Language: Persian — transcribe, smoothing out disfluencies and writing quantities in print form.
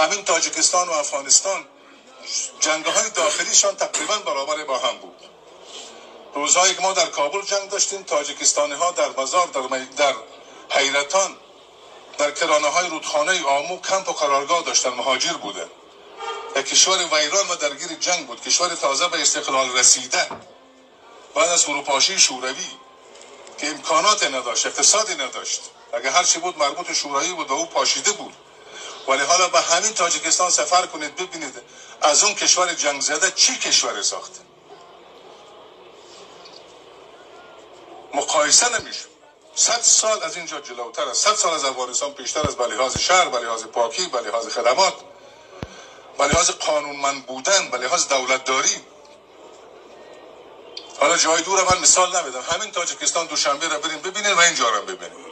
همین تاجیکستان و افغانستان جنگ‌های داخلیشان تقریبا برابر با هم بود. روزهایی که ما در کابل جنگ داشتیم، تاجیکستانی‌ها در مزار، در حیرتان، در کرانه‌های رودخانه آمو کمپ و قرارگاه داشتن، مهاجر بودن. یک کشور ویران و درگیر جنگ بود، کشور تازه به استقلال رسیده بعد از فروپاشی شوروی که امکانات نداشت، اقتصادی نداشت. اگه هر چی بود مربوط شوروی بود و او پاشیده بود. ولی حالا به همین تاجیکستان سفر کنید ببینید از اون کشور جنگ زده چی کشور ساخته. مقایسه نمیشه. 100 سال از اینجا جلوتر است، 100 سال از افغانستان پیشتر است، به لحاظ شهر، به لحاظ پاکی، به لحاظ خدمات، به لحاظ قانونمند بودن، به لحاظ دولتداری. حالا جای دور من مثال نمیدم، همین تاجیکستان دوشنبه را بریم ببینید و اینجا را ببینید.